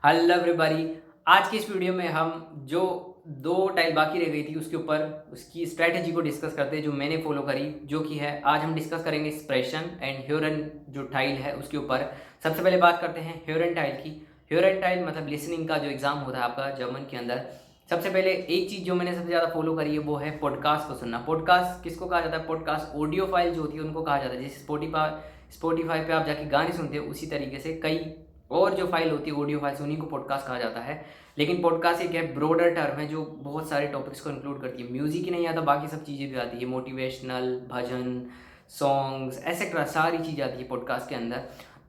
Hello everybody. आज की इस वीडियो में हम जो दो टाइल बाकी रह गई थी उसके ऊपर उसकी स्ट्रैटेजी को डिस्कस करते हैं जो मैंने फॉलो करी, जो कि है आज हम डिस्कस करेंगे एक्सप्रेशन एंड ह्यूरन जो टाइल है उसके ऊपर। सबसे पहले बात करते हैं ह्यूरन टाइल की। ह्यूरन टाइल मतलब लिसनिंग का जो एग्जाम होता है आपका जर्मन के अंदर। सबसे पहले एक चीज़ जो मैंने सबसे ज़्यादा फॉलो करी है वो है पॉडकास्ट को सुनना। पॉडकास्ट किसको कहा जाता है? पॉडकास्ट ऑडियो फाइल जो होती है उनको कहा जाता है। जैसे स्पॉटिफाई पे आप जाके गाने सुनते हो, उसी तरीके से कई और जो फाइल होती है ऑडियो फाइल्स उन्हीं को पॉडकास्ट कहा जाता है। लेकिन पॉडकास्ट एक है ब्रॉडर टर्म है जो बहुत सारे टॉपिक्स को इंक्लूड करती है। म्यूजिक ही नहीं आता, बाकी सब चीज़ें भी आती है, मोटिवेशनल, भजन, सॉन्ग्स एसेट्रा, सारी चीज़ आती है पॉडकास्ट के अंदर।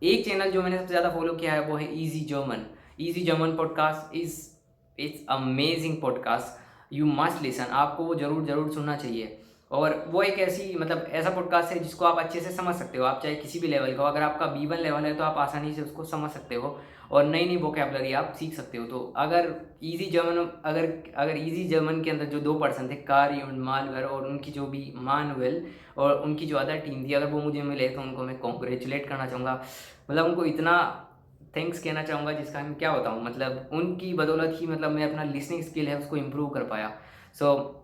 एक चैनल जो मैंने सबसे ज़्यादा फॉलो किया है वो है easy German. Easy German podcast it's amazing podcast, you must listen. आपको वो जरूर जरूर सुनना चाहिए। और वो एक ऐसी मतलब ऐसा पॉडकास्ट है जिसको आप अच्छे से समझ सकते हो, आप चाहे किसी भी लेवल का हो। अगर आपका B1 लेवल है तो आप आसानी से उसको समझ सकते हो और नई नई वोकेबलरी आप सीख सकते हो। तो अगर इजी जर्मन अगर अगर इजी जर्मन के अंदर जो दो पर्सन थे, कारी और मानवर, और उनकी जो भी मानवेल और उनकी जो अदर टीम थी, अगर वो मुझे मिले तो उनको मैं कॉन्ग्रेचुलेट करना चाहूँगा। मतलब उनको इतना थैंक्स कहना चाहूँगा जिसका मैं क्या बताऊँ। मतलब उनकी बदौलत ही मतलब मैं अपना लिसनिंग स्किल है उसको इम्प्रूव कर पाया। सो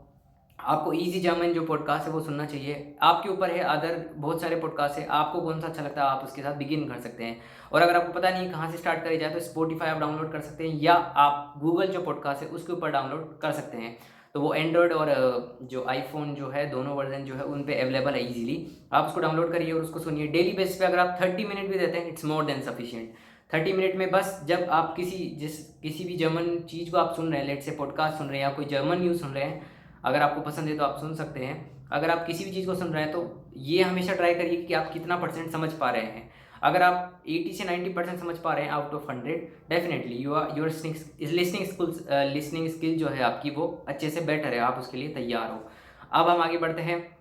आपको इजी जर्मन जो पॉडकास्ट है वो सुनना चाहिए। आपके ऊपर है, अदर बहुत सारे पॉडकास्ट है, आपको कौन सा अच्छा लगता है आप उसके साथ बिगिन कर सकते हैं। और अगर आपको पता नहीं कहाँ से स्टार्ट करी जाए तो स्पॉटिफाई आप डाउनलोड कर सकते हैं, या आप गूगल जो पॉडकास्ट है उसके ऊपर डाउनलोड कर सकते हैं। तो वो एंड्रॉयड और जो आईफोन जो है दोनों वर्जन जो है उन पे अवेलेबल है इजीली। आप उसको डाउनलोड करिए और उसको सुनिए डेली बेसिस पे। अगर आप 30 मिनट भी देते हैं it's more than sufficient. 30 minute में बस, जब आप किसी भी जर्मन चीज़ को आप सुन रहे हैं, लेट से पॉडकास्ट सुन रहे हैं या कोई जर्मन न्यूज़ सुन रहे हैं, अगर आपको पसंद है तो आप सुन सकते हैं। अगर आप किसी भी चीज़ को सुन रहे हैं तो ये हमेशा ट्राई करिए कि आप कितना परसेंट समझ पा रहे हैं। अगर आप 80 से 90% समझ पा रहे हैं out of 100, definitely your listening skill जो है आपकी वो अच्छे से बेटर है, आप उसके लिए तैयार हो। अब हम आगे बढ़ते हैं।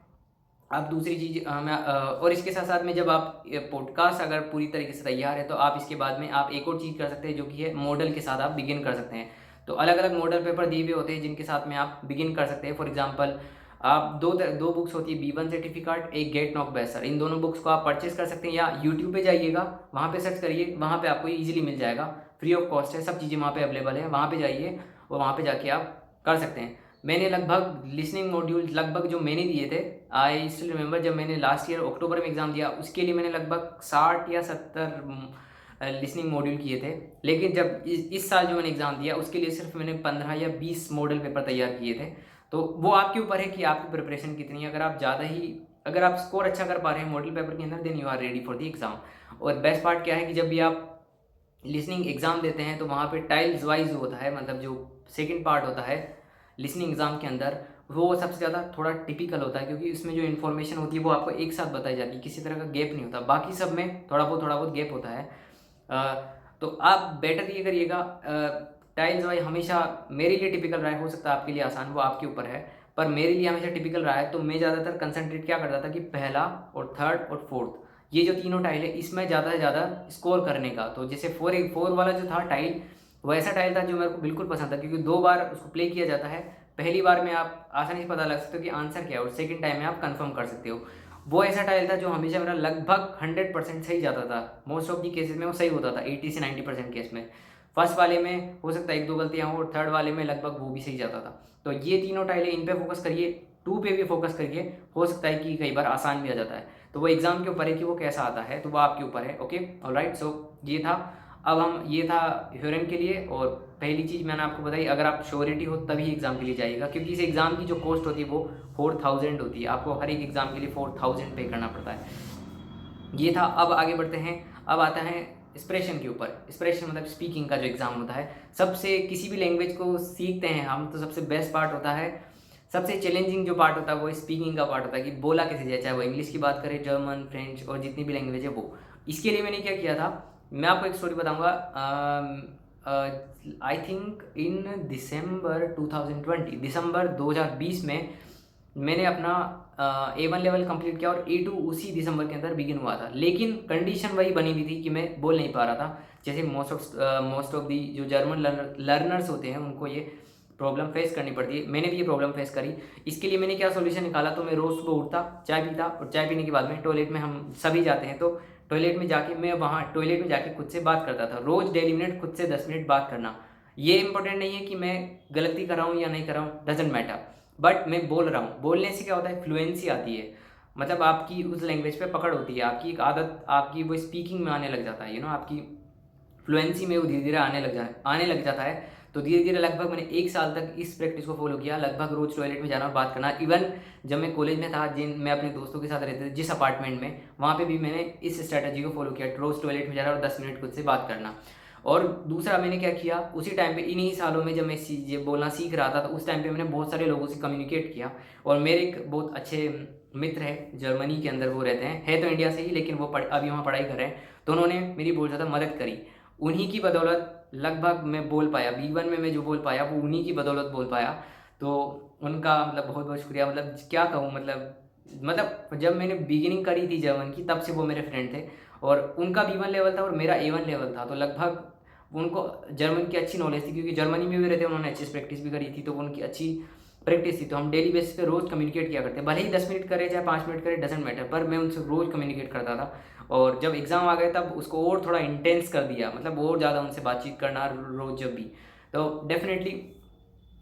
अब दूसरी चीज़ और इसके साथ साथ में जब आप पॉडकास्ट अगर पूरी तरीके से तैयार है तो आप इसके बाद में आप एक और चीज़ कर सकते हैं जो कि है मॉडल के साथ आप बिगिन कर सकते हैं। तो अलग अलग मॉडल पेपर दिए हुए होते हैं जिनके साथ में आप बिगिन कर सकते हैं। फॉर एग्जांपल, आप दो बुक्स होती है, B1 सर्टिफिकेट, एक गेट नॉक बेसर। इन दोनों बुक्स को आप परचेस कर सकते हैं या यूट्यूब पे जाइएगा, वहाँ पे सर्च करिए, वहाँ पे आपको ईजिली मिल जाएगा, फ्री ऑफ कॉस्ट है, सब चीज़ें वहाँ पे अवेलेबल है। वहाँ पे जाइए और वहाँ पे जाके आप कर सकते हैं। मैंने लगभग लिसनिंग मॉड्यूल लगभग जो मैंने दिए थे, आई स्टिल रिमेंबर, जब मैंने लास्ट ईयर अक्टूबर में एग्ज़ाम दिया उसके लिए मैंने लगभग 60 या 70 लिसनिंग मॉड्यूल किए थे। लेकिन जब इस साल जो मैंने एग्ज़ाम दिया उसके लिए सिर्फ मैंने 15 या 20 मॉडल पेपर तैयार किए थे। तो वो आपके ऊपर है कि आपकी प्रिपरेशन कितनी है। अगर आप स्कोर अच्छा कर पा रहे हैं मॉडल पेपर के अंदर, then you are ready for the exam. और बेस्ट पार्ट क्या है कि जब भी आप लिसनिंग एग्ज़ाम देते हैं तो वहाँ पे टाइल्स वाइज होता है, मतलब जो सेकंड पार्ट होता है लिसनिंग एग्ज़ाम के अंदर, वो सबसे ज़्यादा थोड़ा टिपिकल होता है क्योंकि इसमें जो इन्फॉर्मेशन होती है वो आपको एक साथ बताई जाती है, किसी तरह का गैप नहीं होता। बाकी सब में थोड़ा बहुत गैप होता है। तो आप बेटर ये करिएगा। टाइल्स वाइज हमेशा मेरे लिए टिपिकल रहा है, हो सकता है आपके लिए आसान, वो आपके ऊपर है, पर मेरे लिए हमेशा टिपिकल रहा है। तो मैं ज़्यादातर कंसंट्रेट क्या करता था कि पहला और थर्ड और फोर्थ, ये जो तीनों टाइल है इसमें ज़्यादा से ज़्यादा स्कोर करने का। तो जैसे फोर वाला जो था टाइल, वैसा टाइल था जो मेरे को बिल्कुल पसंद था क्योंकि 2 बार उसको प्ले किया जाता है। पहली बार में आप आसानी से पता लग सकते हो कि आंसर क्या है और सेकंड टाइम में आप कंफर्म कर सकते हो। वो ऐसा टाइल था जो हमेशा मेरा लगभग 100% सही जाता था। मोस्ट ऑफ दी केसेस में वो सही होता था, 80 से 90% केस में। फर्स्ट वाले में हो सकता है 1-2 गलतियाँ हो और थर्ड वाले में लगभग वो भी सही जाता था। तो ये तीनों टाइलें, इन पे फोकस करिए, 2 पे भी फोकस करिए। हो सकता है कि कई बार आसान भी आ जाता है। तो वो एग्जाम के ऊपर है कि वो कैसा आता है, तो वो आपके ऊपर है। Okay, alright. सो ये था। अब हम ये था ह्यूरन के लिए। और पहली चीज़ मैंने आपको बताई, अगर आप श्योरिटी हो तभी एग्ज़ाम के लिए जाइएगा क्योंकि इस एग्ज़ाम की जो कॉस्ट होती है वो 4000 होती है। आपको हर एक एग्ज़ाम के लिए 4000 पे करना पड़ता है। ये था। अब आगे बढ़ते हैं। अब आता है एक्सप्रेशन के ऊपर। एक्सप्रेशन मतलब स्पीकिंग का जो एग्ज़ाम होता है, सबसे किसी भी लैंग्वेज को सीखते हैं हम तो सबसे बेस्ट पार्ट होता है, सबसे चैलेंजिंग जो पार्ट होता है वो स्पीकिंग का पार्ट होता है कि बोला कैसे जाए, चाहे वो इंग्लिश की बात करें, जर्मन, फ्रेंच और जितनी भी लैंग्वेज है वो। इसके लिए मैंने क्या किया था, मैं आपको एक स्टोरी बताऊंगा। आई थिंक इन दिसंबर 2020 में मैंने अपना A1 लेवल कंप्लीट किया और A2 उसी दिसंबर के अंदर बिगिन हुआ था। लेकिन कंडीशन वही बनी हुई थी कि मैं बोल नहीं पा रहा था। जैसे मोस्ट ऑफ दी जो जर्मन लर्नर्स होते हैं उनको ये प्रॉब्लम फेस करनी पड़ती है, मैंने भी ये प्रॉब्लम फेस करी। इसके लिए मैंने क्या सोल्यूशन निकाला, तो मैं रोज़ सुबह उठता, चाय पीता और चाय पीने के बाद में टॉयलेट में हम सभी जाते हैं तो टॉयलेट में जाके मैं वहाँ टॉयलेट में जाके खुद से बात करता था, रोज़ डेली मिनट खुद से 10 मिनट बात करना। ये इंपॉर्टेंट नहीं है कि मैं गलती कर रहा हूँ या नहीं कर रहा हूँ, डजेंट मैटर, बट मैं बोल रहा हूँ। बोलने से क्या होता है, फ्लुएंसी आती है, मतलब आपकी उस लैंग्वेज पे पकड़ होती है, आपकी एक आदत आपकी वो स्पीकिंग में आने लग जाता है, आपकी फ्लुएंसी में वो धीरे धीरे आने लग जाता है। तो धीरे धीरे लगभग मैंने 1 साल तक इस प्रैक्टिस को फॉलो किया, लगभग रोज़ टॉयलेट में जाना और बात करना। इवन जब मैं कॉलेज में था, मैं अपने दोस्तों के साथ रहते थे जिस अपार्टमेंट में, वहाँ पे भी मैंने इस स्ट्रैटेजी को फॉलो किया, रोज़ टॉयलेट में जाना और 10 मिनट खुद से बात करना। और दूसरा मैंने क्या किया, उसी टाइम पे, इन्हीं सालों में जब मैं ये बोलना सीख रहा था, तो उस टाइम पे मैंने बहुत सारे लोगों से कम्युनिकेट किया। और मेरे एक बहुत अच्छे मित्र है, जर्मनी के अंदर वो रहते हैं, है तो इंडिया से ही, लेकिन वो अभी वहाँ पढ़ाई कर रहे हैं। तो उन्होंने मेरी बहुत ज़्यादा मदद करी। उन्हीं की बदौलत लगभग मैं बोल पाया, B1 में मैं जो बोल पाया वो उन्हीं की बदौलत बोल पाया। तो उनका मतलब बहुत बहुत शुक्रिया, मतलब क्या कहूँ, मतलब जब मैंने बिगिनिंग करी थी जर्मन की, तब से वो मेरे फ्रेंड थे। और उनका B1 लेवल था और मेरा A1 लेवल था, तो लगभग उनको जर्मन की अच्छी नॉलेज थी, क्योंकि जर्मनी में भी रहते, उन्होंने अच्छी प्रैक्टिस भी करी थी, तो उनकी अच्छी प्रैक्टिस थी। तो हम डेली बेसिस पे रोज़ कम्युनिकेट किया करते, भले ही 10 मिनट करे चाहे 5 मिनट करे, डजेंट मैटर, पर मैं उनसे रोज़ कम्युनिकेट करता था। और जब एग्ज़ाम आ गए तब उसको और थोड़ा इंटेंस कर दिया, मतलब और ज़्यादा उनसे बातचीत करना रोज़ जब भी। तो डेफिनेटली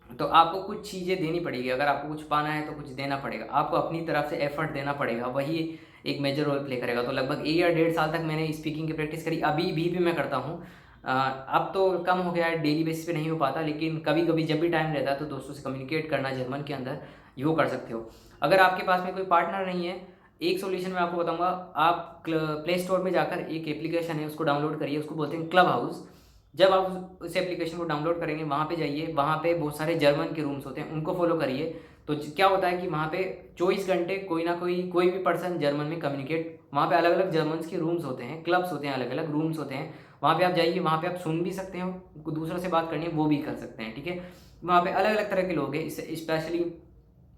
तो आपको कुछ चीज़ें देनी पड़ेगी, अगर आपको कुछ पाना है तो कुछ देना पड़ेगा, आपको अपनी तरफ से एफर्ट देना पड़ेगा, वही एक मेजर रोल प्ले करेगा। तो लगभग 1 या 1.5 साल तक मैंने स्पीकिंग की प्रैक्टिस करी, अभी भी मैं करता हूँ। अब तो कम हो गया है, डेली बेसिस पे नहीं हो पाता, लेकिन कभी कभी जब भी टाइम रहता है तो दोस्तों से कम्युनिकेट करना जर्मन के अंदर वो कर सकते हो। अगर आपके पास में कोई पार्टनर नहीं है, एक सोल्यूशन मैं आपको बताऊंगा, आप प्ले स्टोर में जाकर एक एप्लीकेशन है उसको डाउनलोड करिए, उसको बोलते हैं क्लब हाउस। जब आप उस एप्लीकेशन को डाउनलोड करेंगे, वहाँ पे जाइए, वहाँ पे बहुत सारे जर्मन के रूम्स होते हैं, उनको फॉलो करिए। तो क्या होता है कि वहाँ पे 24 घंटे कोई ना कोई भी पर्सन जर्मन में कम्युनिकेट, वहाँ पे अलग अलग जर्मन्स के रूम्स होते हैं, क्लब्स होते हैं, अलग अलग रूम्स होते हैं, वहाँ पे आप जाइए, वहाँ पे आप सुन भी सकते हो, दूसरों से बात करनी है वो भी कर सकते हैं, ठीक है। वहाँ पे अलग अलग तरह के लोग हैं, स्पेशली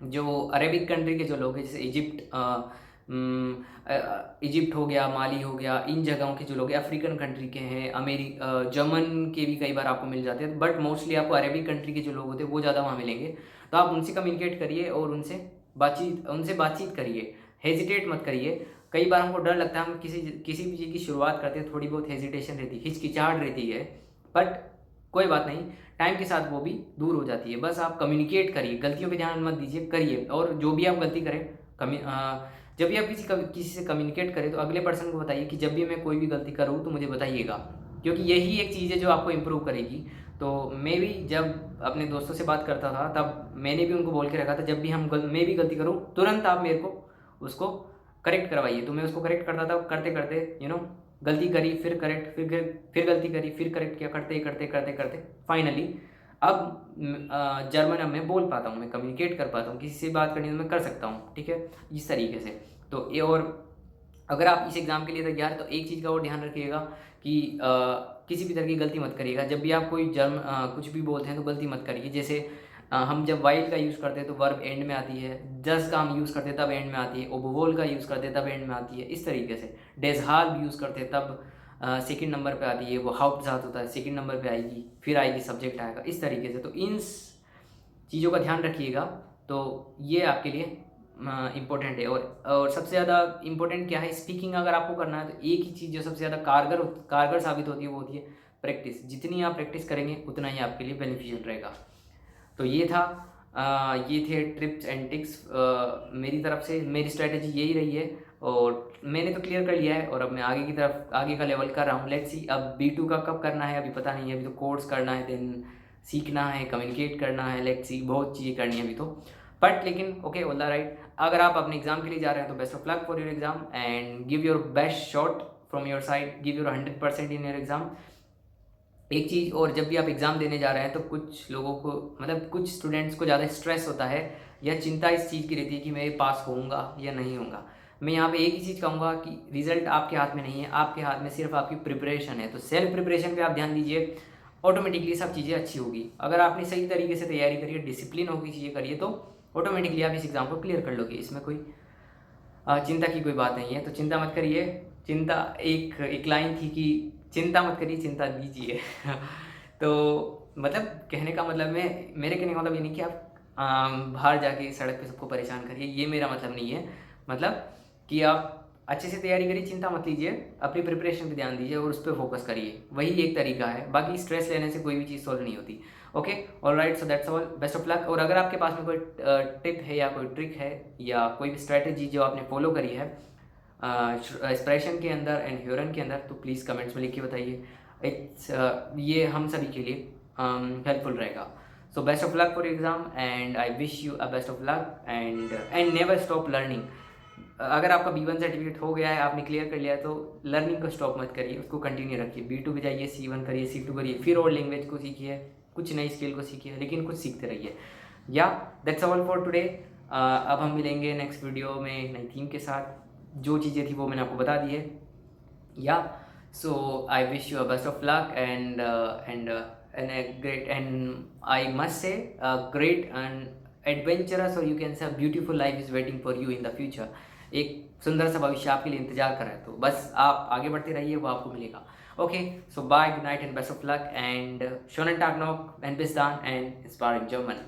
जो अरेबिक कंट्री के जो लोग हैं, जैसे इजिप्ट हो गया, माली हो गया, इन जगहों के जो लोग हैं, अफ्रीकन कंट्री के हैं, जर्मन के भी कई बार आपको मिल जाते हैं, बट मोस्टली आपको अरेबिक कंट्री के जो लोग होते हैं वो ज़्यादा वहाँ मिलेंगे। तो आप उनसे कम्युनिकेट करिए और उनसे बातचीत करिए, हेजिटेट मत करिए। कई बार हमको डर लगता है, हम किसी भी चीज़ की शुरुआत करते हैं, थोड़ी बहुत हेजिटेशन रहती है, हिचकिचाहट रहती है, बट कोई बात नहीं, टाइम के साथ वो भी दूर हो जाती है। बस आप कम्युनिकेट करिए, गलतियों पे ध्यान मत दीजिए, करिए। और जो भी आप गलती करें, जब भी आप किसी से कम्युनिकेट करें, तो अगले पर्सन को बताइए कि जब भी मैं कोई भी गलती करूँ तो मुझे बताइएगा, क्योंकि यही एक चीज़ है जो आपको इम्प्रूव करेगी। तो मैं भी जब अपने दोस्तों से बात करता था, तब मैंने भी उनको बोल के रखा था, जब भी मैं भी गलती करूँ, तुरंत आप मेरे को उसको करेक्ट करवाइए। तो मैं उसको करेक्ट करता था, करते करते गलती करी, फिर करेक्ट, फिर गलती करी, फिर करेक्ट किया, करते करते करते करते फाइनली अब जर्मन अब मैं बोल पाता हूँ, मैं कम्युनिकेट कर पाता हूँ, किसी से बात करनी तो मैं कर सकता हूँ, ठीक है, इस तरीके से। तो ये, और अगर आप इस एग्ज़ाम के लिए तैयार हैं तो एक चीज़ का और ध्यान रखिएगा कि किसी भी तरह की गलती मत करिएगा। जब भी आप कोई कुछ भी बोलते हैं तो गलती मत करिए। जैसे हम जब वाइल का यूज़ करते हैं तो वर्ब एंड में आती है, जस का हम यूज़ करते हैं तब एंड में आती है, ओबोवोल का यूज़ करते हैं तब एंड में आती है, इस तरीके से। डेजहाल भी यूज़ करते हैं तब सेकंड नंबर पे आती है, वो हाउट जात होता है, सेकंड नंबर पे आएगी, फिर आएगी सब्जेक्ट आएगा, इस तरीके से। तो इन चीज़ों का ध्यान रखिएगा, तो ये आपके लिए इम्पोर्टेंट है। और सबसे ज़्यादा इम्पोर्टेंट क्या है, स्पीकिंग अगर आपको करना है तो एक ही चीज़ जो सबसे ज़्यादा कारगर साबित होती है वो होती है प्रैक्टिस। जितनी आप प्रैक्टिस करेंगे उतना ही आपके लिए बेनिफिशियल रहेगा। तो ये था ये थे टिप्स एंड टिक्स मेरी तरफ से। मेरी स्ट्रैटेजी यही रही है और मैंने तो क्लियर कर लिया है, और अब मैं आगे का लेवल कर रहा हूँ। लेट्स सी अब B2 का कब करना है अभी पता नहीं है, अभी तो कोर्स करना है, देन सीखना है, कम्युनिकेट करना है, लेट्स सी बहुत चीज़ें करनी है अभी तो। बट लेकिन ओके, ऑल द राइट। अगर आप अपने एग्जाम के लिए जा रहे हैं तो best of luck for your exam and give your best shot from your side, give your 100% in your exam. एक चीज़ और, जब भी आप एग्ज़ाम देने जा रहे हैं तो कुछ लोगों को, मतलब कुछ स्टूडेंट्स को ज़्यादा स्ट्रेस होता है या चिंता इस चीज़ की रहती है कि मैं पास होऊंगा या नहीं होऊंगा। मैं यहाँ पे एक ही चीज़ कहूँगा कि रिजल्ट आपके हाथ में नहीं है, आपके हाथ में सिर्फ आपकी प्रिपरेशन है। तो सेल्फ प्रिपरेशन पे आप ध्यान दीजिए, ऑटोमेटिकली सब चीज़ें अच्छी होगी। अगर आपने सही तरीके से तैयारी करी है, डिसिप्लिन होगी चीज़ें करिए, तो ऑटोमेटिकली आप इस एग्ज़ाम को क्लियर कर लोगे। इसमें कोई चिंता की कोई बात नहीं है, तो चिंता मत करिए। चिंता एक लाइन थी कि चिंता मत करिए, चिंता दीजिए। तो मतलब कहने का मतलब, मेरे कहने का मतलब ये नहीं कि आप बाहर जाके सड़क पे सबको परेशान करिए, ये मेरा मतलब नहीं है। मतलब कि आप अच्छे से तैयारी करिए, चिंता मत लीजिए, अपनी प्रिपरेशन पे ध्यान दीजिए और उस पर फोकस करिए, वही एक तरीका है। बाकी स्ट्रेस लेने से कोई भी चीज़ सॉल्व नहीं होती। Okay, alright, so that's all, best of luck. और अगर आपके पास में कोई टिप है या कोई ट्रिक है या कोई भी स्ट्रैटेजी जो आपने फॉलो करी है एक्सप्रेशन के अंदर एंड ह्यूरन के अंदर, तो प्लीज़ कमेंट्स में लिख के बताइए। इट्स ये हम सभी के लिए हेल्पफुल रहेगा। So best of luck for exam and I wish you a best of luck and never stop learning. अगर आपका B1 सर्टिफिकेट हो गया है, आपने क्लियर कर लिया है, तो लर्निंग को स्टॉप मत करिए, उसको कंटिन्यू रखिए। B2 पे जाइए, C1 करिए, C2 करिए, फिर और लैंग्वेज को सीखिए, कुछ नई स्किल को सीखिए, लेकिन कुछ सीखते रहिए। या दैट्स ऑल फॉर टुडे। अब हम मिलेंगे नेक्स्ट वीडियो में नई थीम के साथ। जो चीज़ें थी वो मैंने आपको बता दी है। या so I wish you a best of luck and a great, and I must say a great and adventurous, or you can say a beautiful life is waiting for you in the future. एक सुंदर सा भविष्य आपके लिए इंतजार कर रहा है, तो बस आप आगे बढ़ते रहिए, वो आपको मिलेगा। Okay, so bye, good night and best of luck and schönen Tag noch, and bis dann and inspiring German.